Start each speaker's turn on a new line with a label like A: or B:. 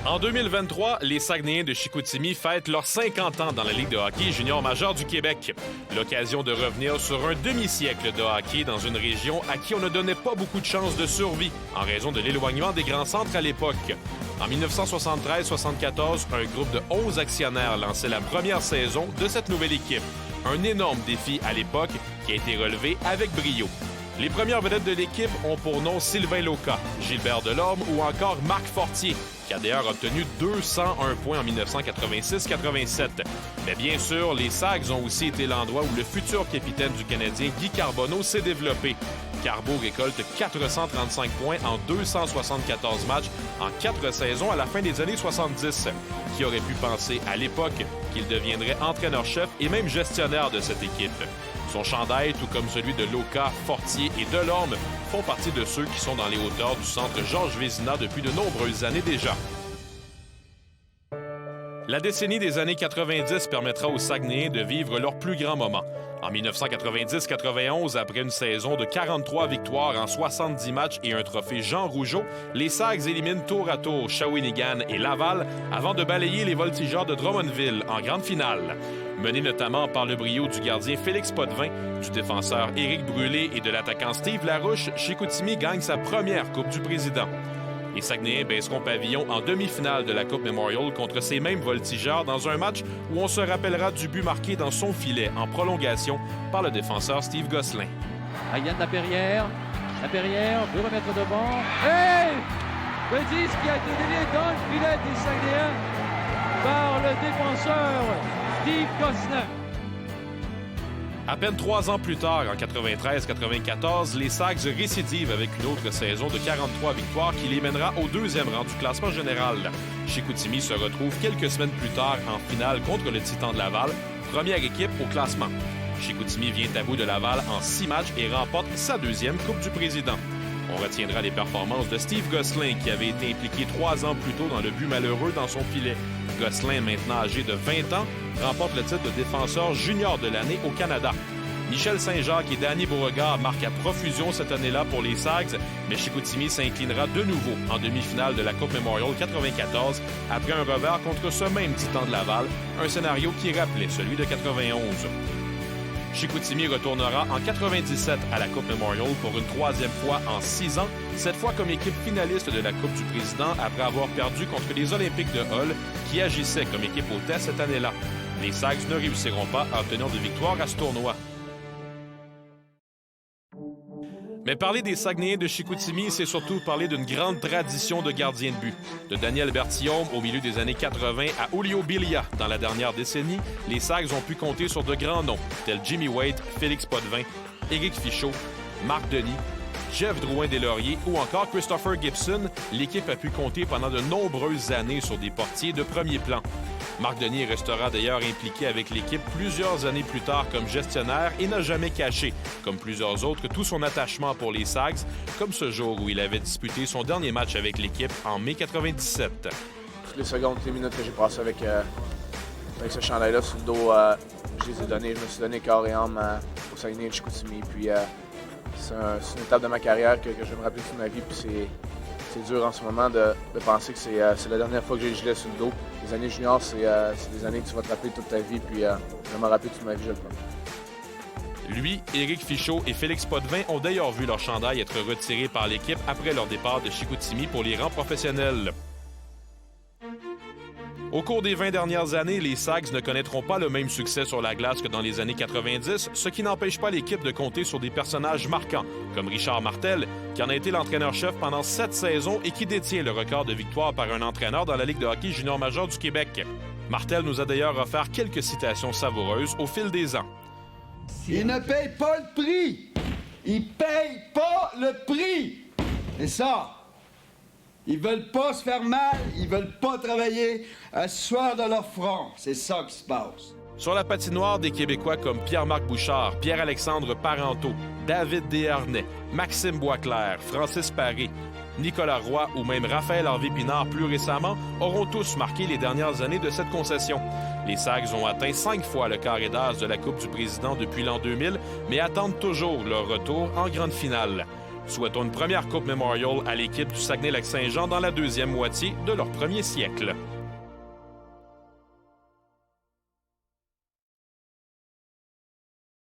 A: En 2023, les Saguenayens de Chicoutimi fêtent leurs 50 ans dans la Ligue de hockey junior majeur du Québec. L'occasion de revenir sur un demi-siècle de hockey dans une région à qui on ne donnait pas beaucoup de chances de survie en raison de l'éloignement des grands centres à l'époque. En 1973-74, un groupe de 11 actionnaires lançait la première saison de cette nouvelle équipe. Un énorme défi à l'époque qui a été relevé avec brio. Les premières vedettes de l'équipe ont pour nom Sylvain Lauca, Gilbert Delorme ou encore Marc Fortier, qui a d'ailleurs obtenu 201 points en 1986-87. Mais bien sûr, les Sags ont aussi été l'endroit où le futur capitaine du Canadien Guy Carbonneau s'est développé. Carbo récolte 435 points en 274 matchs en 4 saisons à la fin des années 70. Qui aurait pu penser à l'époque qu'il deviendrait entraîneur-chef et même gestionnaire de cette équipe? Son chandail, tout comme celui de Lauca, Fortier et Delorme, font partie de ceux qui sont dans les hauteurs du centre Georges Vézina depuis de nombreuses années déjà. La décennie des années 90 permettra aux Saguenayens de vivre leur plus grand moment. En 1990-91, après une saison de 43 victoires en 70 matchs et un trophée Jean Rougeau, les Sags éliminent tour à tour Shawinigan et Laval avant de balayer les Voltigeurs de Drummondville en grande finale. Mené notamment par le brio du gardien Félix Potvin, du défenseur Éric Brûlé et de l'attaquant Steve Larouche, Chicoutimi gagne sa première Coupe du Président. Les Saguenayens baisseront pavillon en demi-finale de la Coupe Memorial contre ces mêmes Voltigeurs dans un match où on se rappellera du but marqué dans son filet en prolongation par le défenseur Steve Gosselin.
B: Yann Laperrière veut remettre devant. Hey! Le disque qui a été donné dans le filet des Saguenayens par le défenseur Steve Gosselin.
A: À peine 3 ans plus tard, en 93-94, les Sags récidivent avec une autre saison de 43 victoires qui les mènera au deuxième rang du classement général. Chicoutimi se retrouve quelques semaines plus tard en finale contre le Titan de Laval, première équipe au classement. Chicoutimi vient à bout de Laval en 6 matchs et remporte sa deuxième Coupe du Président. On retiendra les performances de Steve Gosselin, qui avait été impliqué 3 ans plus tôt dans le but malheureux dans son filet. Gosselin, maintenant âgé de 20 ans, remporte le titre de défenseur junior de l'année au Canada. Michel Saint-Jacques et Danny Beauregard marquent à profusion cette année-là pour les Sags, mais Chicoutimi s'inclinera de nouveau en demi-finale de la Coupe Memorial 94 après un revers contre ce même Titan de Laval, un scénario qui rappelait celui de 91. Chicoutimi retournera en 97 à la Coupe Memorial pour une 3e fois en 6 ans, cette fois comme équipe finaliste de la Coupe du Président après avoir perdu contre les Olympiques de Hull qui agissaient comme équipe hôtesse cette année-là. Les Sags ne réussiront pas à obtenir de victoire à ce tournoi. Mais parler des Saguenayens de Chicoutimi, c'est surtout parler d'une grande tradition de gardien de but. De Daniel Bertillon au milieu des années 80 à Julio Bilia dans la dernière décennie, les Sags ont pu compter sur de grands noms, tels Jimmy Waite, Félix Potvin, Éric Fichaud, Marc Denis, Jeff Drouin-Deslauriers ou encore Christopher Gibson. L'équipe a pu compter pendant de nombreuses années sur des portiers de premier plan. Marc Denis restera d'ailleurs impliqué avec l'équipe plusieurs années plus tard comme gestionnaire et n'a jamais caché, comme plusieurs autres, tout son attachement pour les Sags, comme ce jour où il avait disputé son dernier match avec l'équipe en mai 97.
C: Toutes les secondes, toutes les minutes que j'ai passées avec ce chandail-là sur le dos, je les ai données. Je me suis donné corps et âme au Saguenay de Chicoutimi. Puis c'est une étape de ma carrière que je vais me rappeler toute ma vie. Puis c'est dur en ce moment de penser que c'est la dernière fois que j'ai le gilet sur le dos. Les années juniors, c'est des années que tu vas te rappeler toute ta vie, puis je vais me rappeler toute ma vie, je le prends.
A: Lui, Éric Fichaud et Félix Potvin ont d'ailleurs vu leur chandail être retiré par l'équipe après leur départ de Chicoutimi pour les rangs professionnels. Au cours des 20 dernières années, les Sags ne connaîtront pas le même succès sur la glace que dans les années 90, ce qui n'empêche pas l'équipe de compter sur des personnages marquants, comme Richard Martel, qui en a été l'entraîneur-chef pendant 7 saisons et qui détient le record de victoire par un entraîneur dans la Ligue de hockey junior majeur du Québec. Martel nous a d'ailleurs offert quelques citations savoureuses au fil des ans.
D: Ils ne payent pas le prix! Ils payent pas le prix! Et ça, ils veulent pas se faire mal, ils veulent pas travailler à sueur de leur front. C'est ça qui se passe.
A: Sur la patinoire, des Québécois comme Pierre-Marc Bouchard, Pierre-Alexandre Parenteau, David Desharnais, Maxime Boisclair, Francis Paré, Nicolas Roy ou même Raphaël Harvey-Pinard plus récemment auront tous marqué les dernières années de cette concession. Les Sags ont atteint 5 fois le carré d'as de la Coupe du Président depuis l'an 2000, mais attendent toujours leur retour en grande finale. Souhaitons une première Coupe Memorial à l'équipe du Saguenay-Lac-Saint-Jean dans la deuxième moitié de leur premier siècle.